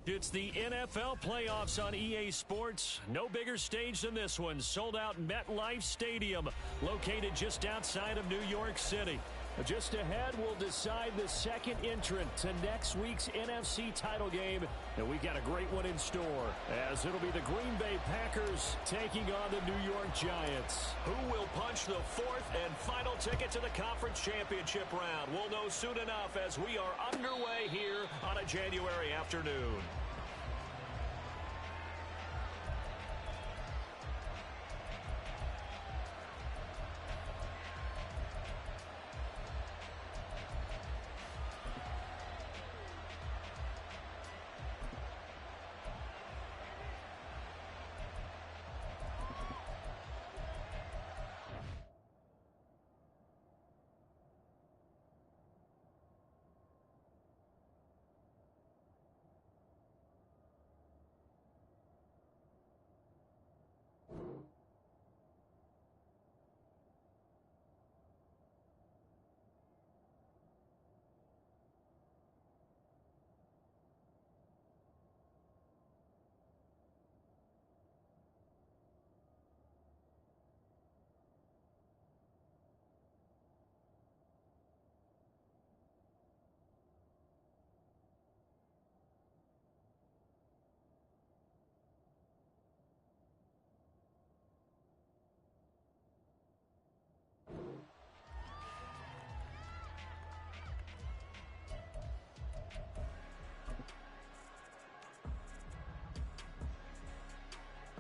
It's the NFL playoffs on EA Sports. No bigger stage than this one. Sold out MetLife Stadium, located just outside of New York City. Just ahead, we'll decide the second entrant to next week's NFC title game. And we got a great one in store, as it'll be the Green Bay Packers taking on the New York Giants. Who will punch the fourth and final ticket to the conference championship round? We'll know soon enough as we are underway here on a January afternoon.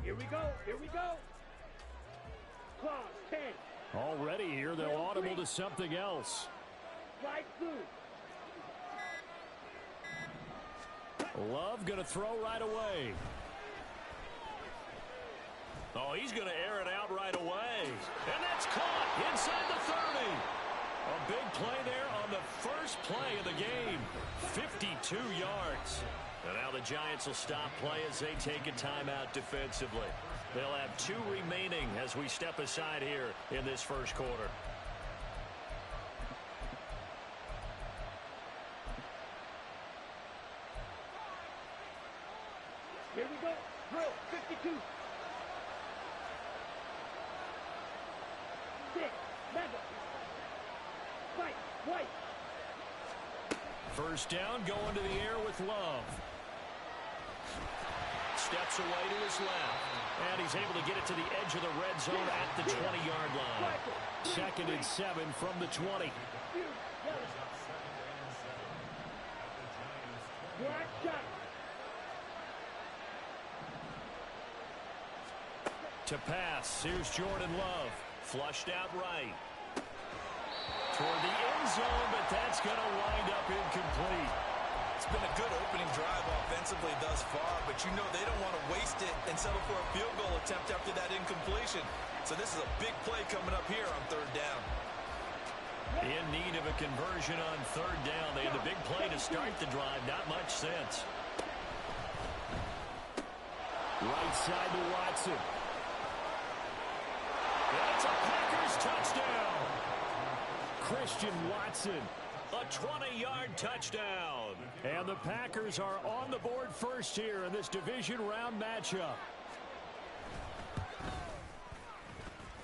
Here we go. Here we go. Clause 10. Already here, they're audible to something else. Right through. Love going to throw right away. Oh, he's going to air it out right away. And that's caught inside the 30. A big play there on the first play of the game. 52 yards. And now the Giants will stop play as they take a timeout defensively. They'll have 2 remaining as we step aside here in this first quarter. Here we go. Drill 52. 6. Mega. Fight. White. First down, going to the air with Love. Steps away to his left. And he's able to get it to the edge of the red zone at the 20-yard line. Second and 7 from the 20. To pass, here's Jordan Love. Flushed out right. Toward the end zone, but that's going to wind up incomplete. It's been a good opening drive offensively thus far, but you know they don't want to waste it and settle for a field goal attempt after that incompletion. So this is a big play coming up here on third down. In need of a conversion on third down. They had the big play to start the drive. Not much sense. Right side to Watson. That's a Packers touchdown. Christian Watson. A 20-yard touchdown. And the Packers are on the board first here in this division round matchup.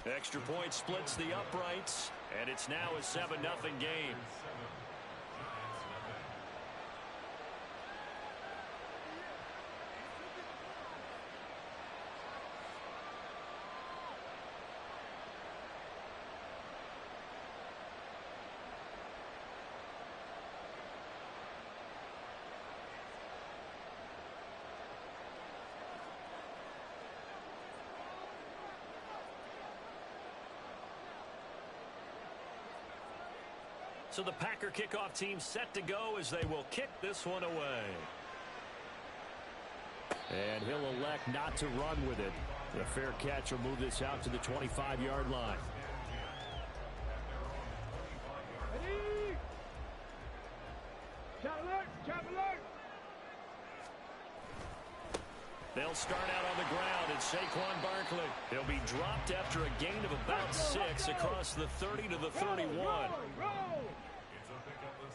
Extra point splits the uprights, and it's now a 7-0 game. So the Packer kickoff team set to go as they will kick this one away. And he'll elect not to run with it. The fair catch will move this out to the 25-yard line. Ready? Shot alert! Shot alert! They'll start out on the ground, and Saquon Barkley. He'll be dropped after a gain of about 6 across the 30 to the 31. Roll!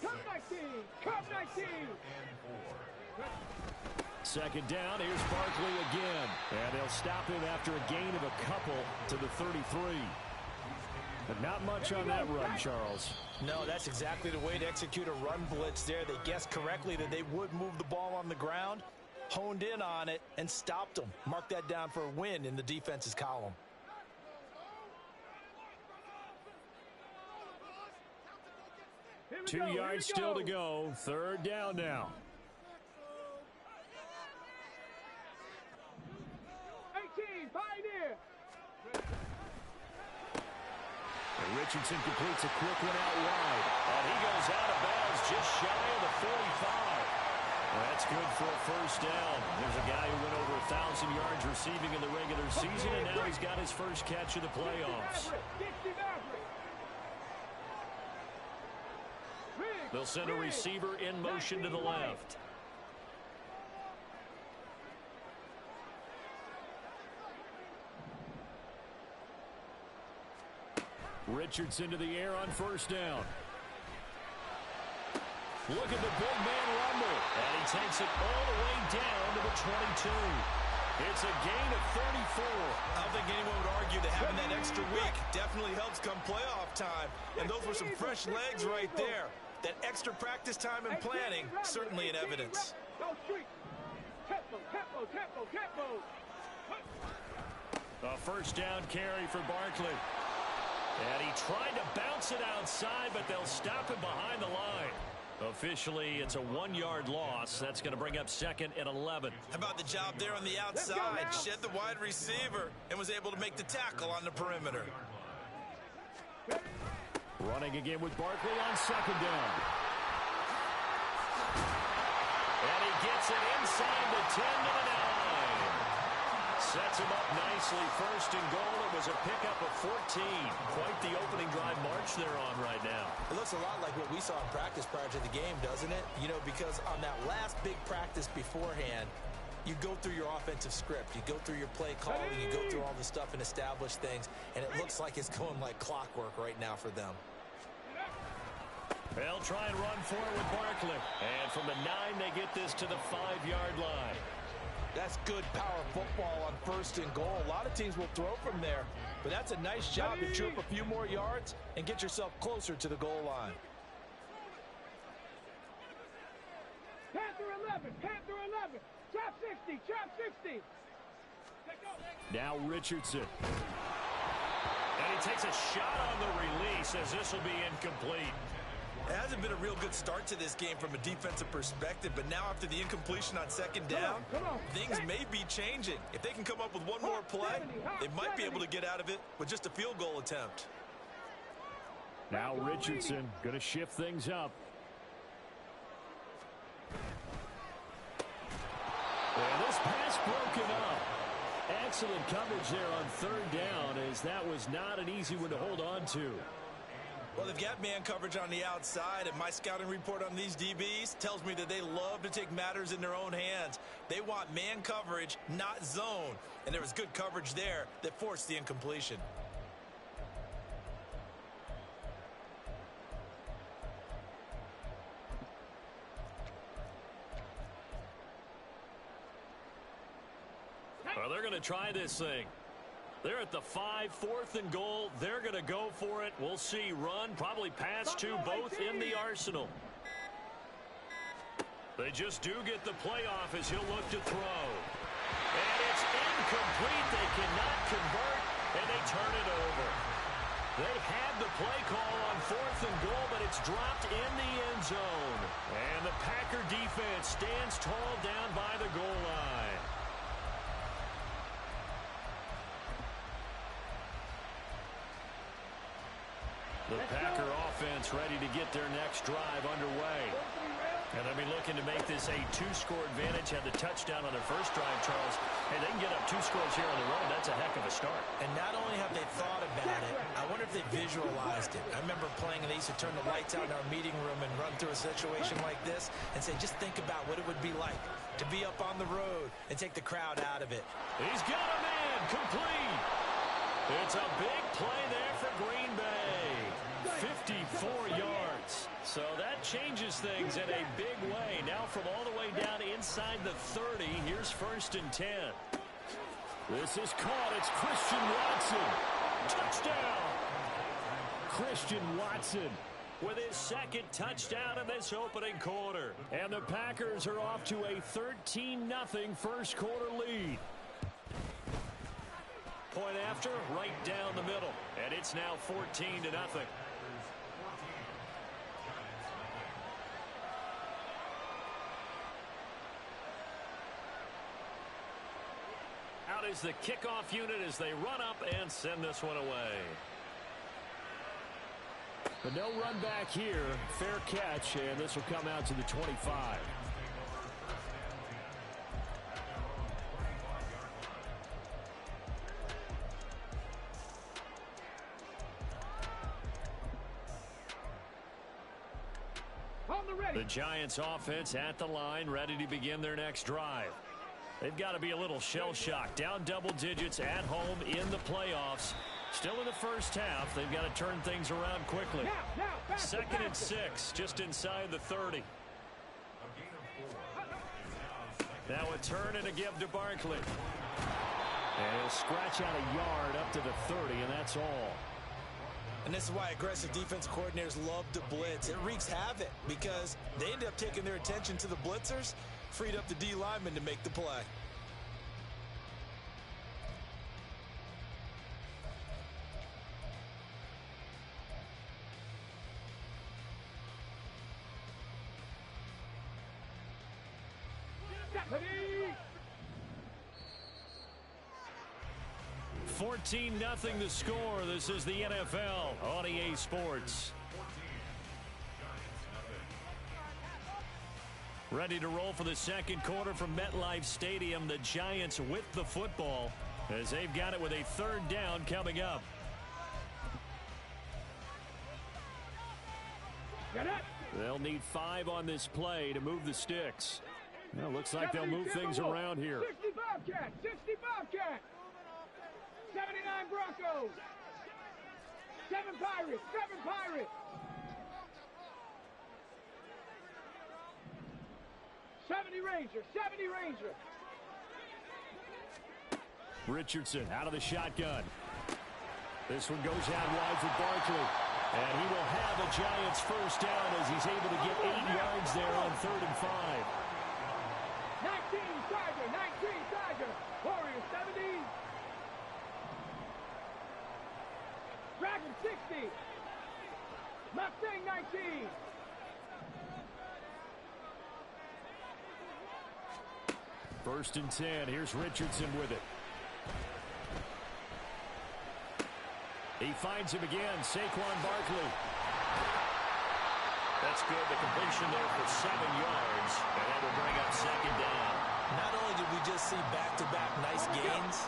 Come 19! Come 19! Second down, here's Barkley again. And they'll stop him after a gain of a couple to the 33. But not much on that run, Charles. No, that's exactly the way to execute a run blitz there. They guessed correctly that they would move the ball on the ground, honed in on it, and stopped them. Mark that down for a win in the defense's column. Two yards still to go. Third down now. 18, Pioneer. And Richardson completes a quick one out wide. And he goes out of bounds just shy of the 45. Well, that's good for a first down. There's a guy who went over 1,000 yards receiving in the regular season, and now he's got his first catch of the playoffs. They'll send a receiver in motion to the left. Richardson to the air on first down. Look at the big man rumble. And he takes it all the way down to the 22. It's a gain of 34. I don't think anyone would argue that having that extra week definitely helps come playoff time. And those were some fresh legs right there. That extra practice time and planning, certainly in evidence. A first down carry for Barkley. And he tried to bounce it outside, but they'll stop him behind the line. Officially, it's a 1-yard loss. That's going to bring up second and 11. How about the job there on the outside? Shed the wide receiver and was able to make the tackle on the perimeter. Running again with Barkley on second down. And he gets it inside the 10 to the 9. Sets him up nicely. First and goal. It was a pickup of 14. Quite the opening drive march they're on right now. It looks a lot like what we saw in practice prior to the game, doesn't it? You know, because on that last big practice beforehand, you go through your offensive script. You go through your play calling. You go through all the stuff and establish things. And it looks like it's going like clockwork right now for them. They'll try and run for it with Barkley. And from the 9, they get this to the 5-yard line. That's good power football on first and goal. A lot of teams will throw from there. But that's a nice job to trip a few more yards and get yourself closer to the goal line. Panther 11, Panther 11. Trap 60, trap 60. Now Richardson. And he takes a shot on the release as this will be incomplete. It hasn't been a real good start to this game from a defensive perspective, but now after the incompletion on second down, things may be changing. If they can come up with one more play, they might be able to get out of it with just a field goal attempt. Now Richardson going to shift things up. And this pass broken up. Excellent coverage there on third down, as that was not an easy one to hold on to. Well, they've got man coverage on the outside, and my scouting report on these DBs tells me that they love to take matters in their own hands. They want man coverage, not zone. And there was good coverage there that forced the incompletion. Well, they're going to try this thing. They're at the 5, 4th and goal. They're going to go for it. We'll see. Run, probably pass to both in the arsenal. They just do get the playoff as he'll look to throw. And it's incomplete. They cannot convert, and they turn it over. They had the play call on 4th and goal, but it's dropped in the end zone. And the Packer defense stands tall down by the goal line. The Packer offense ready to get their next drive underway. And they'll be looking to make this a 2-score advantage. Had the touchdown on their first drive, Charles. Hey, they can get up 2 scores here on the road. That's a heck of a start. And not only have they thought about it, I wonder if they visualized it. I remember playing, and they used to turn the lights out in our meeting room and run through a situation like this and say, just think about what it would be like to be up on the road and take the crowd out of it. He's got a man complete. It's a big play there for Green Bay. 54 yards. So that changes things in a big way. Now from all the way down inside the 30, here's 1st and 10. This is caught. It's Christian Watson. Touchdown. Christian Watson with his 2nd touchdown in this opening quarter. And the Packers are off to a 13-0 first quarter lead. Point after, right down the middle. And it's now 14-0. Out is the kickoff unit as they run up and send this one away. But no run back here. Fair catch, and this will come out to the 25. The Giants offense at the line, ready to begin their next drive. They've got to be a little shell-shocked. Down double digits at home in the playoffs. Still in the first half. They've got to turn things around quickly. 2nd and 6, just inside the 30. Now a turn and a give to Barkley. And he'll scratch out a yard up to the 30, and that's all. And this is why aggressive defense coordinators love to blitz. It wreaks havoc because they end up taking their attention to the blitzers, freed up the D lineman to make the play. Ready? 14-0 the score. This is the NFL on EA Sports. Ready to roll for the second quarter from MetLife Stadium. The Giants with the football as they've got it with a 3rd down coming up. They'll need 5 on this play to move the sticks. Well, looks like they'll move things around here. 60 Bobcats, 60 Bobcats. 79 Broncos. 7 Pirates, 7 Pirates. 70 Rangers, 70 Rangers. Richardson out of the shotgun. This one goes out wide for Barkley. And he will have a Giants first down as he's able to get 8 yards there on 3rd and 5. 19 Tiger, 19 Tiger. Warriors 70. Dragon 60. Mustang 19. First and 10. Here's Richardson with it. He finds him again. Saquon Barkley. That's good. The completion there for 7 yards. And that will bring up 2nd down. Not only did we just see back-to-back nice gains,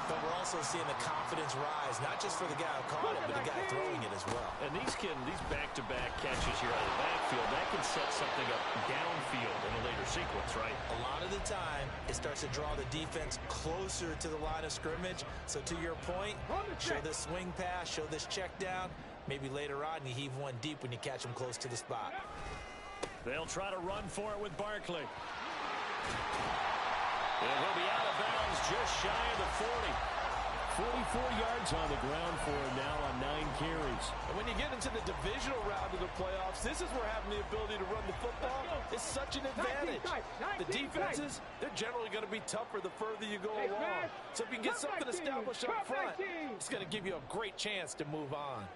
but we're also seeing the confidence rise, not just for the guy who caught it, but the guy throwing it as well. And these back-to-back catches here out of the backfield, that can set something up downfield in a later sequence, right? A lot of the time, it starts to draw the defense closer to the line of scrimmage. So to your point, show this swing pass, show this check down. Maybe later on, you heave one deep when you catch them close to the spot. They'll try to run for it with Barkley. And he'll be out of bounds just shy of the 40. 44 yards on the ground for him now on 9 carries. And when you get into the divisional round of the playoffs, this is where having the ability to run the football is such an advantage. The defenses, they're generally going to be tougher the further you go along. So if you can get something established up front, it's going to give you a great chance to move on.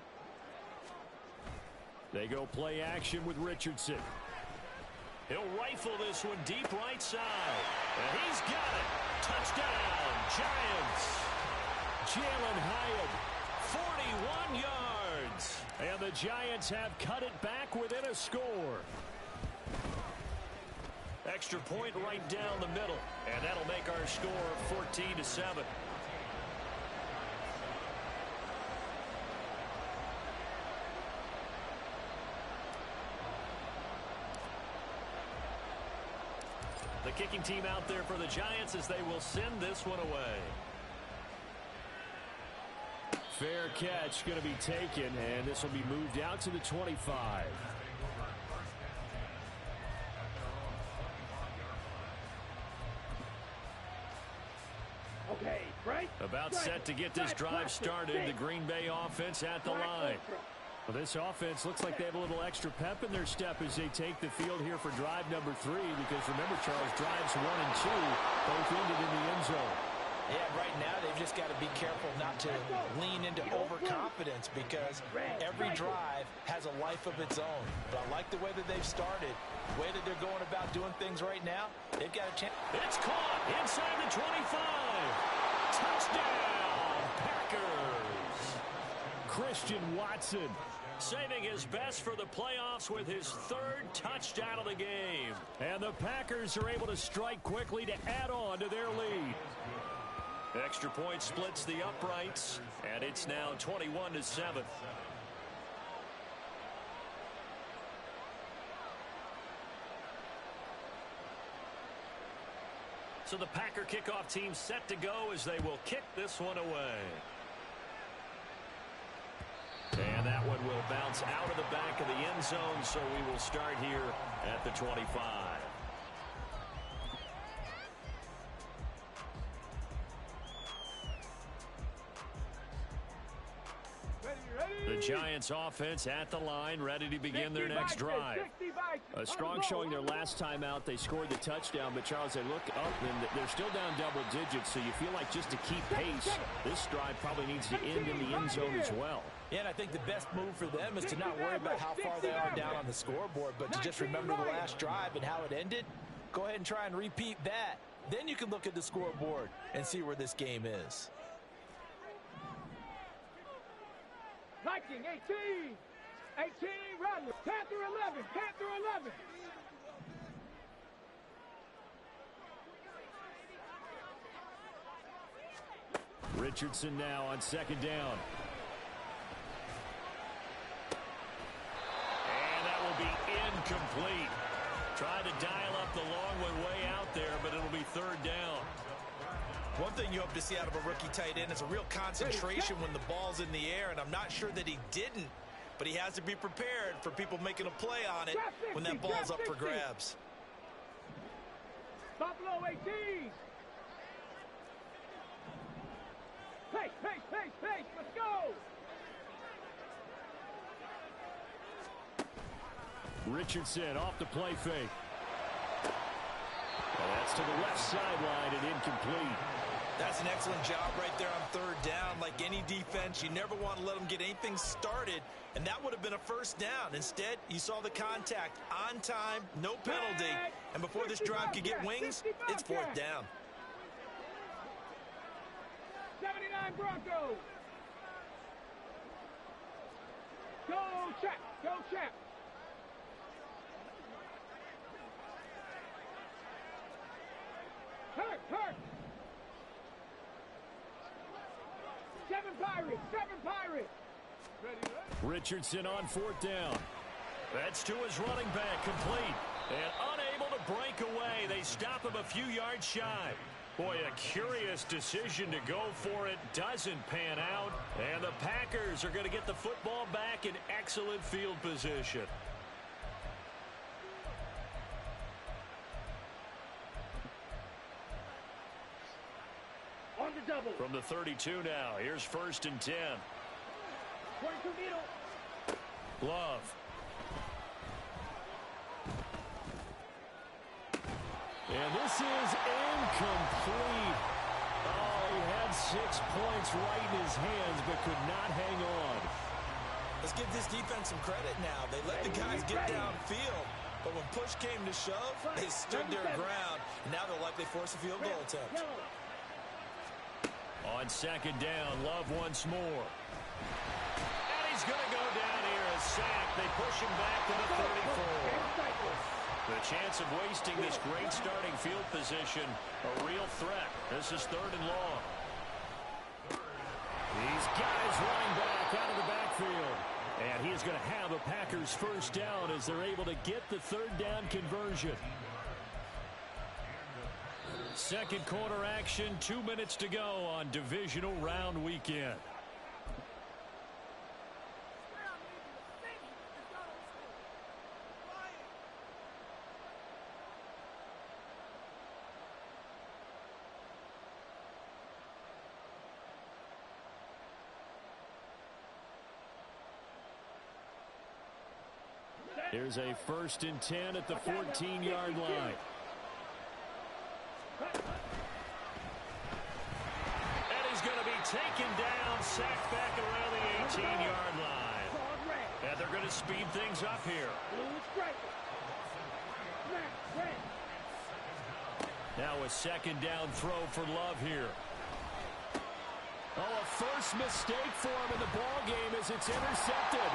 They go play action with Richardson. He'll rifle this one deep right side. And he's got it. Touchdown, Giants. Jalen Hyatt, 41 yards. And the Giants have cut it back within a score. Extra point right down the middle. And that'll make our score 14-7. The kicking team out there for the Giants as they will send this one away. Fair catch going to be taken, and this will be moved out to the 25. Okay, right. About set to get this drive started. The Green Bay offense at the line. Well, this offense looks like they have a little extra pep in their step as they take the field here for drive number 3, because remember, Charles, drives 1 and 2 both ended in the end zone. Yeah, right now they've just got to be careful not to lean into overconfidence, because every drive has a life of its own. But I like the way that they've started, the way that they're going about doing things right now. They've got a chance. It's caught inside the 25. Touchdown, Packers. Christian Watson Saving his best for the playoffs with his 3rd touchdown of the game. And the Packers are able to strike quickly to add on to their lead. Extra point splits the uprights, and it's now 21-7. So the Packer kickoff team set to go as they will kick this one away. And that one will bounce out of the back of the end zone, so we will start here at the 25. The Giants offense at the line, ready to begin their next drive. A strong showing their last time out. They scored the touchdown, but Charles, they look up and they're still down double digits, so you feel like just to keep pace, this drive probably needs to end in the end zone as well. Yeah, and I think the best move for them is to not worry about how far they are down on the scoreboard, but to just remember the last drive and how it ended. Go ahead and try and repeat that. Then you can look at the scoreboard and see where this game is. Viking 18, run, 10 through 11, 10 through 11. Richardson now on 2nd down. And that will be incomplete. Tried to dial up the long one way out there, but it'll be 3rd down. One thing you hope to see out of a rookie tight end is a real concentration when the ball's in the air, and I'm not sure that he didn't, but he has to be prepared for people making a play on it when that ball's up for grabs. Buffalo 18. Pace, let's go. Richardson off the play fake. Well, that's to the left sideline and incomplete. That's an excellent job right there on 3rd down. Like any defense, you never want to let them get anything started, and that would have been a 1st down. Instead, you saw the contact on time, no penalty, and before this drive could get wings, it's 4th down. 79 Broncos. Go, Chap. Hurt. 7 Pirates. Ready. Richardson on 4th down. That's to his running back, complete. And unable to break away. They stop him a few yards shy. Boy, a curious decision to go for it. Doesn't pan out. And the Packers are going to get the football back in excellent field position. On the double. From the 32 now. Here's 1st and 10. 22 middle. Love. And this is incomplete. Oh, he had 6 points right in his hands, but could not hang on. Let's give this defense some credit now. They let the guys get downfield, but when push came to shove, they stood their ground. Now they'll likely force a field goal attempt. On 2nd down, Love once more. And he's going to go down here, a sack. They push him back to the 34. The chance of wasting this great starting field position, a real threat. This is 3rd and long. These guys running back out of the backfield. And he is going to have a Packers 1st down as they're able to get the 3rd down conversion. 2nd quarter action, 2 minutes to go on divisional round weekend. Here's a 1st and 10 at the 14-yard line. And he's going to be taken down, sacked back around the 18-yard line. And they're going to speed things up here. Now a 2nd down throw for Love here. Oh, a first mistake for him in the ball game as it's intercepted.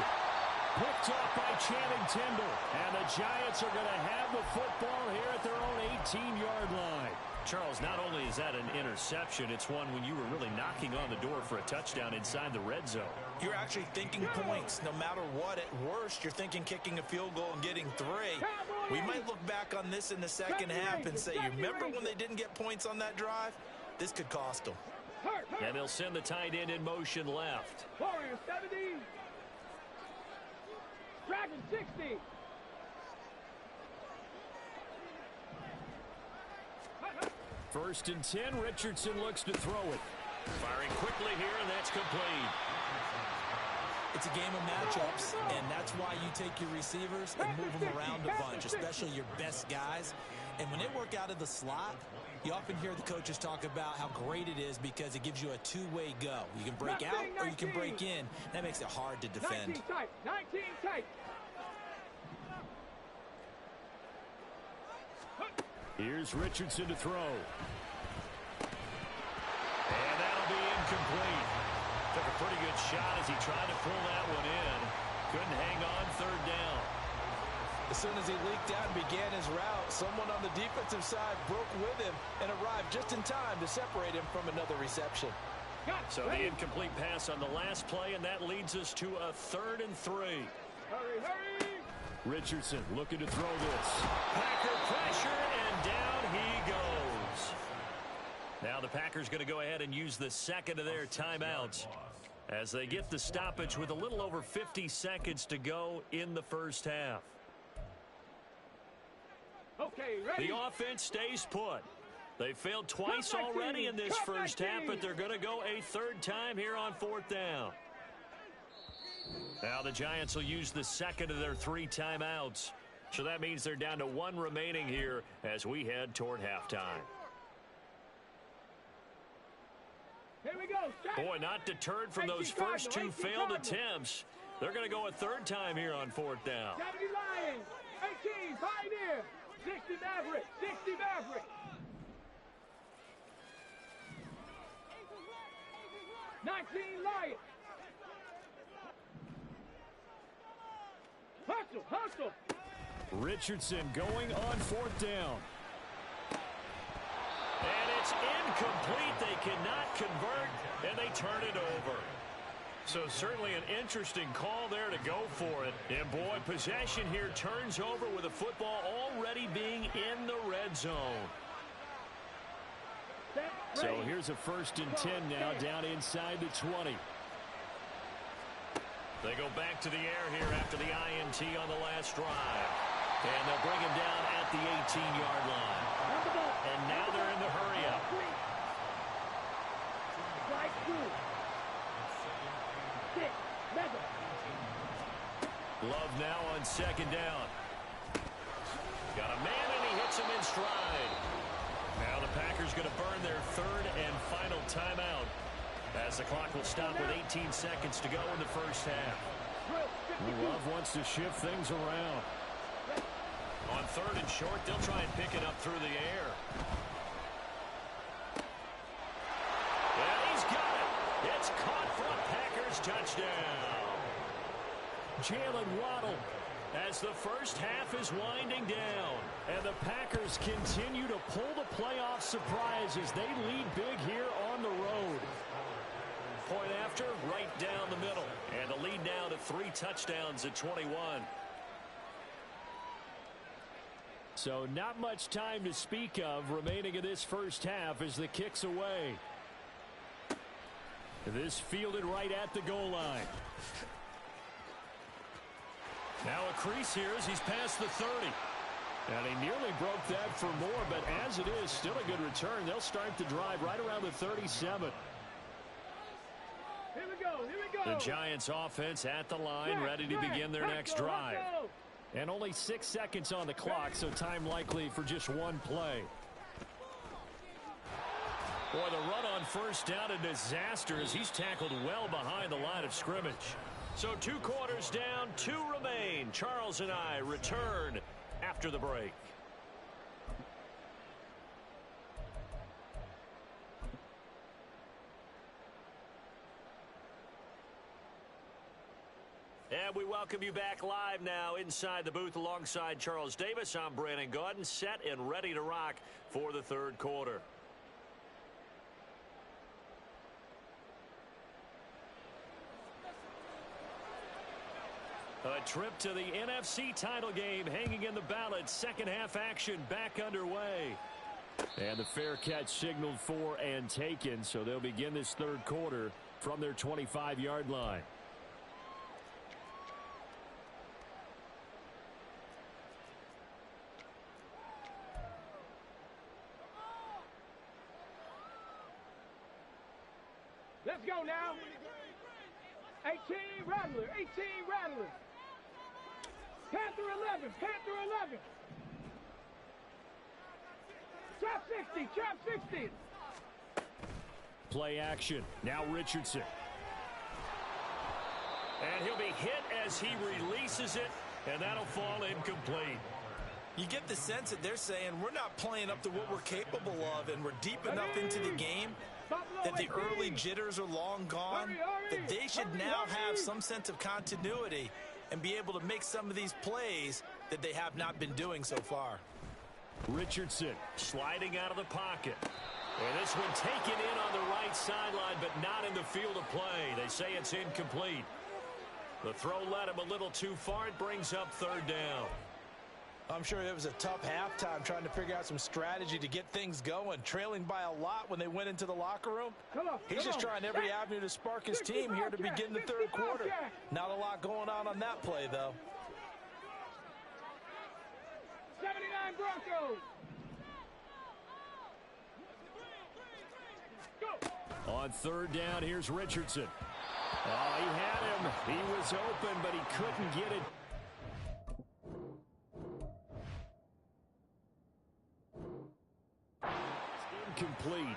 Picked off by Channing Tindall. And the Giants are going to have the football here at their own 18-yard line. Charles, not only is that an interception, it's one when you were really knocking on the door for a touchdown inside the red zone. You're actually thinking points. No matter what, at worst, you're thinking kicking a field goal and getting 3. We might look back on this in the second half and say, you remember when they didn't get points on that drive? This could cost them. And they'll send the tight end in motion left. Warriors 70. Dragon 60. First and 10, Richardson looks to throw it. Firing quickly here, and that's complete. It's a game of matchups, and that's why you take your receivers and move them around a bunch, especially your best guys. And when they work out of the slot, you often hear the coaches talk about how great it is because it gives you a two-way go. You can break out or you can break in. That makes it hard to defend. 19 tight. 19 tight. Here's Richardson to throw. And that'll be incomplete. Took a pretty good shot as he tried to pull that one in. Couldn't hang on 3rd down. As soon as he leaked out and began his route, someone on the defensive side broke with him and arrived just in time to separate him from another reception. So the incomplete pass on the last play, and that leads us to a 3rd and 3. Hurry, hurry. Richardson looking to throw this. Packer pressure, and down he goes. Now the Packers going to go ahead and use the 2nd of their timeouts as they get the stoppage with a little over 50 seconds to go in the first half. Okay, ready? The offense stays put. They failed twice already in this first half, but they're going to go a 3rd time here on 4th down. Now the Giants will use the 2nd of their 3 timeouts. So that means they're down to 1 remaining here as we head toward halftime. Here we go. Boy, not deterred from those first 2 failed attempts. They're going to go a 3rd time here on 4th down. 70 Lions. 18 Pioneer. 60 Maverick. 60 Maverick. 19 Lions. Hustle, hustle. Richardson going on 4th down. And it's incomplete. They cannot convert, and they turn it over. So certainly an interesting call there to go for it. And boy, possession here turns over with the football already being in the red zone. So here's a 1st and 10 now down inside the 20. They go back to the air here after the INT on the last drive. And they'll bring him down at the 18-yard line. And now they're in the hurry-up. Love now on 2nd down. Got a man, and he hits him in stride. Now the Packers going to burn their 3rd and final timeout as the clock will stop with 18 seconds to go in the first half. Love wants to shift things around. On 3rd and short, they'll try and pick it up through the air. And he's got it. It's caught for a Packers touchdown. Jalen Waddle as the first half is winding down. And the Packers continue to pull the playoff surprise as they lead big here on the road. Point after, right down the middle. And the lead now to 3 touchdowns at 21. So not much time to speak of remaining in this first half as the kick's away. This fielded right at the goal line. Now a crease here as he's past the 30. And he nearly broke that for more, but as it is, still a good return. They'll start the drive right around the 37. Here we go, here we go. The Giants offense at the line, ready to begin their next drive. And only 6 seconds on the clock, so time likely for just one play. Boy, the run on first down, a disaster as he's tackled well behind the line of scrimmage. So 2 quarters down, 2 remain. Charles and I return after the break. And we welcome you back live now inside the booth alongside Charles Davis. I'm Brandon Gaudin, set and ready to rock for the third quarter. A trip to the NFC title game hanging in the balance. Second half action back underway. And the fair catch signaled for and taken, so they'll begin this third quarter from their 25-yard line. Let's go now. 18 Rattler, 18 Rattler. Panther 11, Panther 11. Trap 60, trap 60. Play action. Now Richardson. And he'll be hit as he releases it, and that'll fall incomplete. You get the sense that they're saying we're not playing up to what we're capable of, and we're deep enough into the game that the early jitters are long gone, that they should now have some sense of continuity and be able to make some of these plays that they have not been doing so far. Richardson sliding out of the pocket. And this one taken in on the right sideline, but not in the field of play. They say it's incomplete. The throw led him a little too far. It brings up third down. I'm sure it was a tough halftime trying to figure out some strategy to get things going. Trailing by a lot when they went into the locker room. He's just trying every avenue to spark his team here to begin the third quarter. Not a lot going on that play, though. 79 Broncos. Go. on third down. Here's Richardson. Oh, he had him. He was open, but he couldn't get it. Incomplete.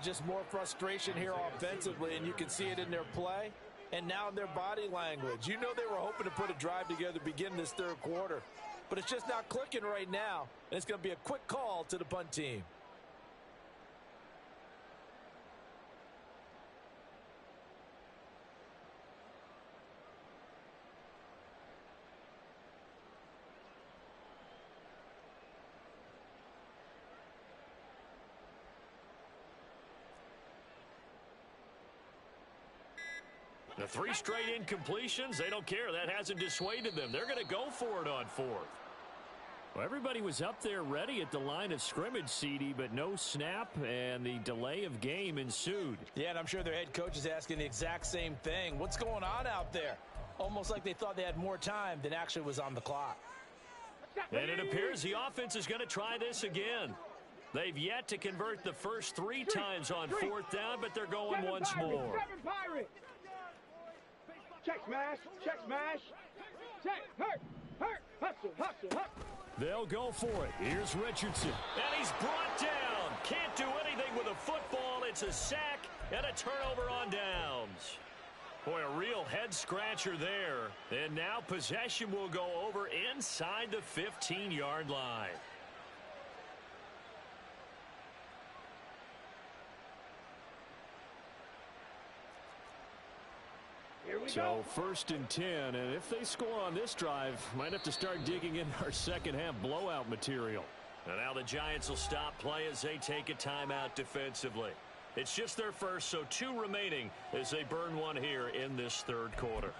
Just more frustration here offensively, and you can see it in their play and now in their body language. You know they were hoping to put a drive together to begin this third quarter, but it's just not clicking right now, and it's going to be a quick call to the punt team. The 3 straight incompletions, they don't care. That hasn't dissuaded them. They're going to go for it on fourth. Well, everybody was up there ready at the line of scrimmage, CD, but no snap, and the delay of game ensued. Yeah, and I'm sure their head coach is asking the exact same thing. What's going on out there? Almost like they thought they had more time than actually was on the clock. And it appears the offense is going to try this again. They've yet to convert the first 3 times on fourth down, but they're going once more. Check smash, check, hurt, hustle, hustle. They'll go for it. Here's Richardson. And he's brought down. Can't do anything with a football. It's a sack and a turnover on downs. Boy, a real head scratcher there. And now possession will go over inside the 15-yard line. So 1st and 10, and if they score on this drive, might have to start digging in our second half blowout material. And now the Giants will stop play as they take a timeout defensively. It's just their first, so 2 remaining as they burn one here in this third quarter.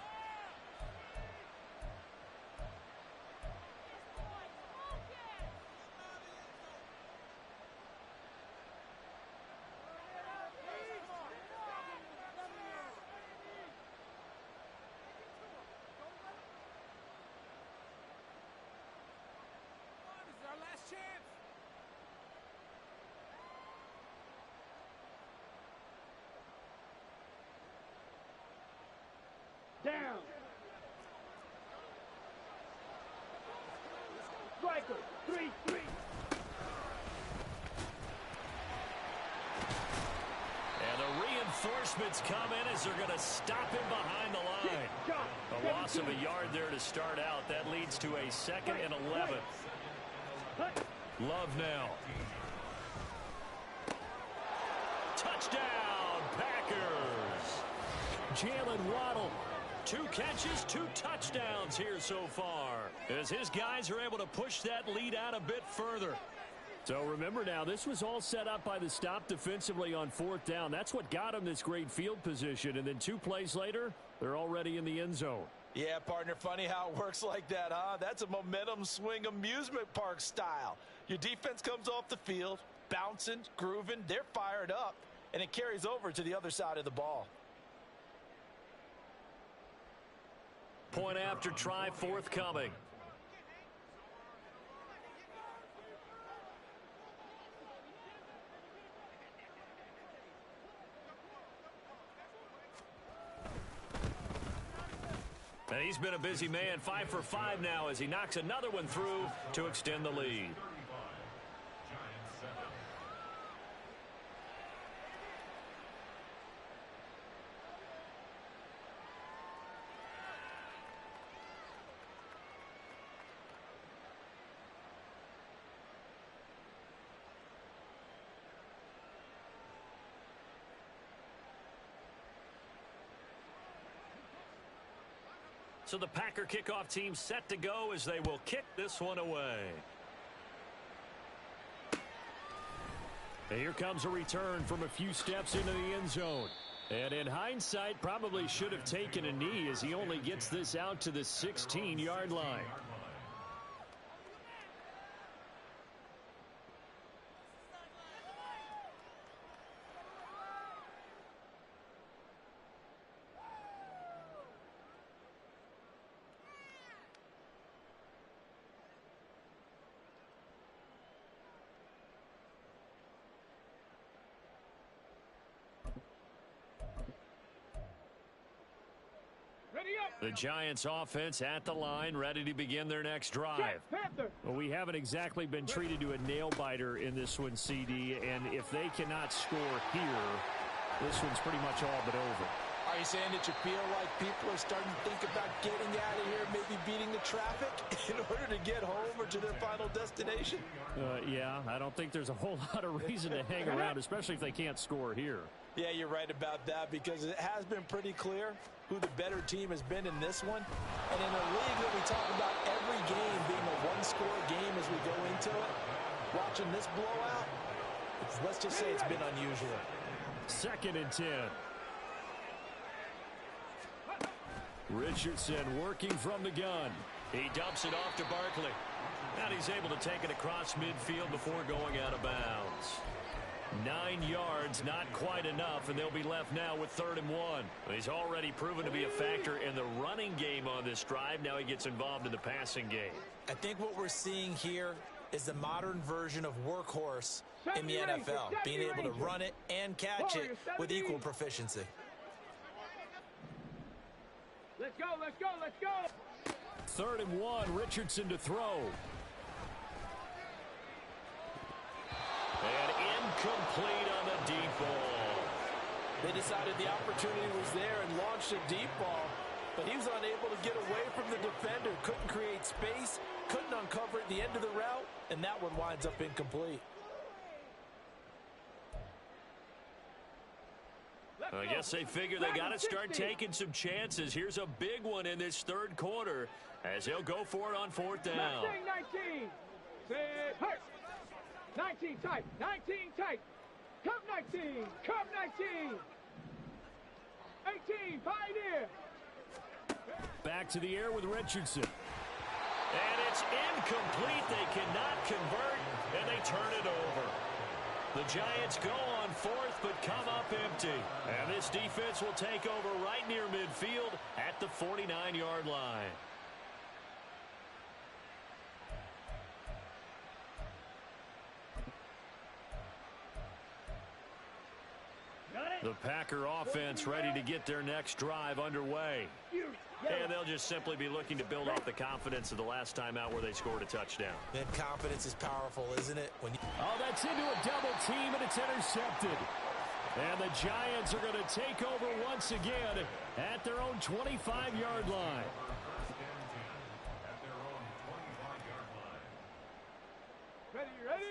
Down. Panther, 3-3. And the reinforcements come in as they're going to stop him behind the line. A loss of a yard there to start out. That leads to a 2nd and 11. Love now. Touchdown, Packers. Jalen Waddle. 2 catches, 2 touchdowns here so far, as his guys are able to push that lead out a bit further. So remember now, this was all set up by the stop defensively on 4th down. That's what got them this great field position. And then 2 plays later, they're already in the end zone. Yeah, partner, funny how it works like that, huh? That's a momentum swing amusement park style. Your defense comes off the field, bouncing, grooving, they're fired up, and it carries over to the other side of the ball. Point after try forthcoming. And he's been a busy man, 5 for 5 now as he knocks another one through to extend the lead. So the Packer kickoff team set to go as they will kick this one away. And here comes a return from a few steps into the end zone. And in hindsight, probably should have taken a knee as he only gets this out to the 16-yard line. The Giants offense at the line, ready to begin their next drive. Well, we haven't exactly been treated to a nail-biter in this one, CD, and if they cannot score here, this one's pretty much all but over. Are you saying that you feel like people are starting to think about getting out of here, maybe beating the traffic in order to get home or to their final destination? Yeah, I don't think there's a whole lot of reason to hang around, especially if they can't score here. Yeah, you're right about that because it has been pretty clear who the better team has been in this one. And in a league that we talk about every game being a one-score game as we go into it, watching this blowout, let's just say it's been unusual. 2nd and 10. Richardson working from the gun. He dumps it off to Barkley. And he's able to take it across midfield before going out of bounds. 9 yards, not quite enough, and they'll be left now with 3rd and 1. He's already proven to be a factor in the running game on this drive. Now he gets involved in the passing game. I think what we're seeing here is the modern version of workhorse in the NFL, being able to run it and catch it with equal proficiency. Let's go, let's go, let's go. 3rd and 1, Richardson to throw. And incomplete on the deep ball. They decided the opportunity was there and launched a deep ball, but he was unable to get away from the defender, couldn't create space, couldn't uncover at the end of the route, and that one winds up incomplete. I guess they figure they got to start taking some chances. Here's a big one in this 3rd quarter as he'll go for it on 4th down. 19. Set, hurt. 19 tight. 19 tight. Come 19. Come 19. 18. Pioneer. Back to the air with Richardson. And it's incomplete. They cannot convert, and they turn it over. The Giants go on 4th, but come up empty. And this defense will take over right near midfield at the 49-yard line. Got The Packer offense ready to get their next drive underway. And they'll just simply be looking to build off the confidence of the last time out where they scored a touchdown. Man, confidence is powerful, isn't it? Oh, that's into a double team, and it's intercepted. And the Giants are going to take over once again at their own 25-yard line. Ready.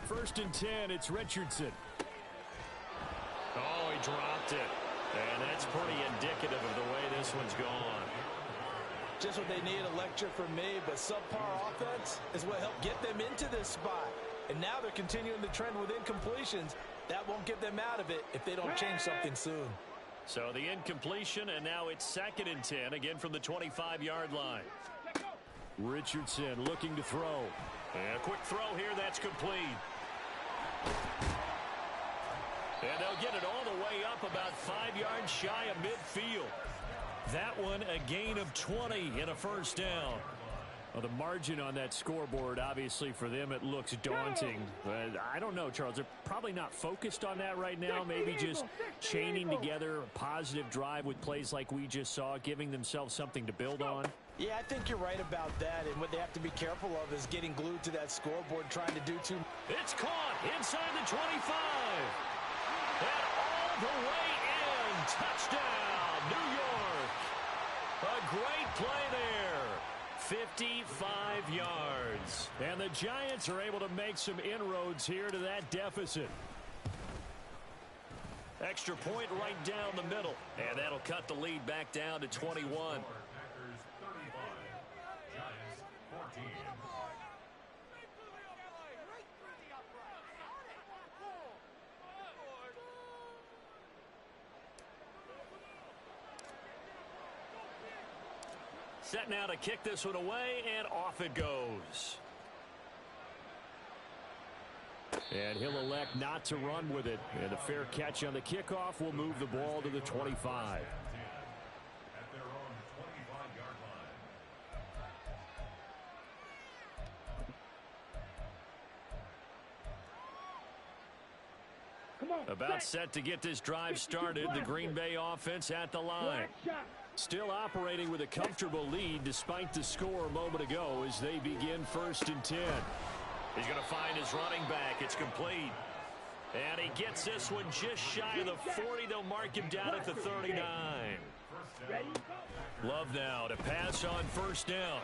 First and 10, it's Richardson. Oh, he dropped it. And that's pretty indicative of the way this one's gone. Just what they need, a lecture from me, but subpar offense is what helped get them into this spot. And now they're continuing the trend with incompletions. That won't get them out of it if they don't change something soon. So the incompletion, and now it's 2nd and 10, again from the 25-yard line. Richardson looking to throw. And a quick throw here, that's complete. And they'll get it all the way up about 5 yards shy of midfield. That one a gain of 20 and a first down. Well, the margin on that scoreboard, obviously for them it looks daunting. But I don't know, Charles. They're probably not focused on that right now. Maybe just chaining together a positive drive with plays like we just saw, giving themselves something to build on. Yeah, I think you're right about that. And what they have to be careful of is getting glued to that scoreboard, trying to do too much. It's caught inside the 25. And all the way in. Touchdown, New York. A great play there. 55 yards. And the Giants are able to make some inroads here to that deficit. Extra point right down the middle. And that'll cut the lead back down to 21. Set now to kick this one away, and off it goes. And he'll elect not to run with it. And a fair catch on the kickoff will move the ball to the 25. About set to get this drive started. The Green Bay offense at the line. Still operating with a comfortable lead despite the score a moment ago as they begin 1st and 10. He's going to find his running back. It's complete. And he gets this one just shy of the 40. They'll mark him down at the 39. Love now to pass on 1st down.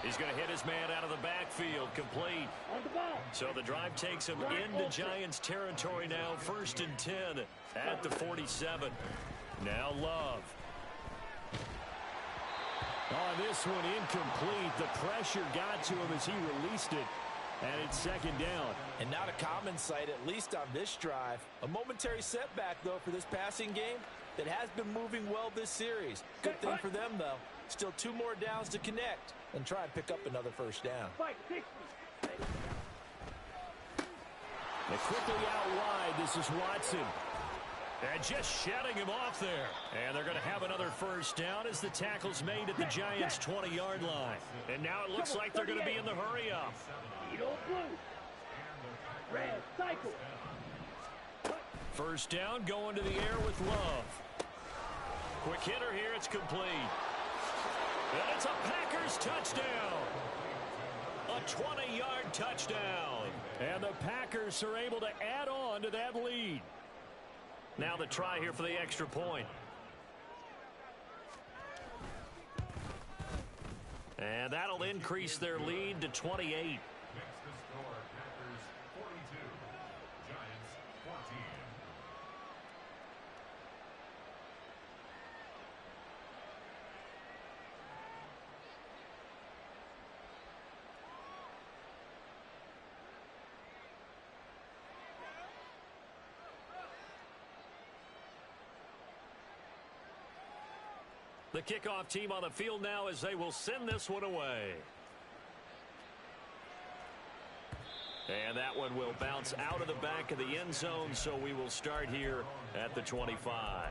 He's going to hit his man out of the backfield. Complete. So the drive takes him into Giants territory now. 1st and 10 at the 47. Now Love. On this one, incomplete. The pressure got to him as he released it. And it's 2nd down. And not a common sight, at least on this drive. A momentary setback, though, for this passing game that has been moving well this series. Good thing for them, though. Still 2 more downs to connect and try and pick up another 1st down. They quickly out wide. This is Watson. And just shutting him off there. And they're going to have another 1st down as the tackle's made at the Giants' 20-yard line. And now it looks like they're going to be in the hurry-up. First down, going to the air with Love. Quick hitter here, it's complete. And it's a Packers touchdown. A 20-yard touchdown. And the Packers are able to add on to that lead. Now the try here for the extra point. And that'll increase their lead to 28. The kickoff team on the field now as they will send this one away. And that one will bounce out of the back of the end zone, so we will start here at the 25.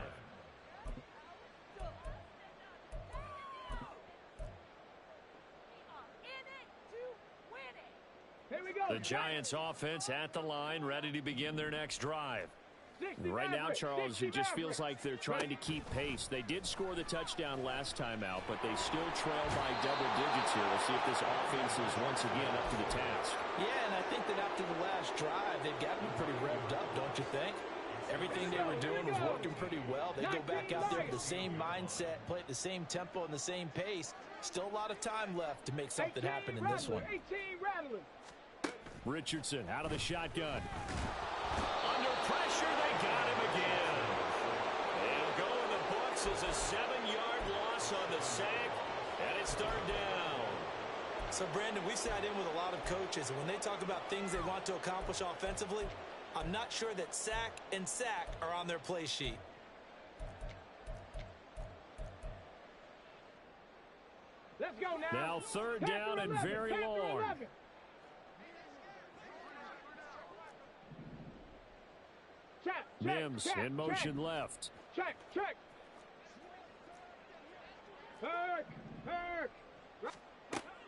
The Giants offense at the line, ready to begin their next drive. Right now, Charles, it just feels like they're trying to keep pace. They did score the touchdown last time out, but they still trail by double digits here. We'll see if this offense is once again up to the task. Yeah, and I think that after the last drive, they've got to be pretty revved up, don't you think? Everything they were doing was working pretty well. They go back out there with the same mindset, play at the same tempo and the same pace. Still a lot of time left to make something happen in this one. Richardson out of the shotgun. Under pressure, they got him again. It'll go in the books as a 7-yard loss on the sack, and it's third down. So, Brandon, we sat in with a lot of coaches, and when they talk about things they want to accomplish offensively, I'm not sure that sack and sack are on their play sheet. Let's go now. Now third down and very long. Mims in motion left. Check.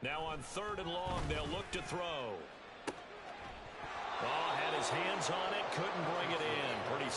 Now on third and long, they'll look to throw. Oh, had his hands on it, couldn't bring it in. Pretty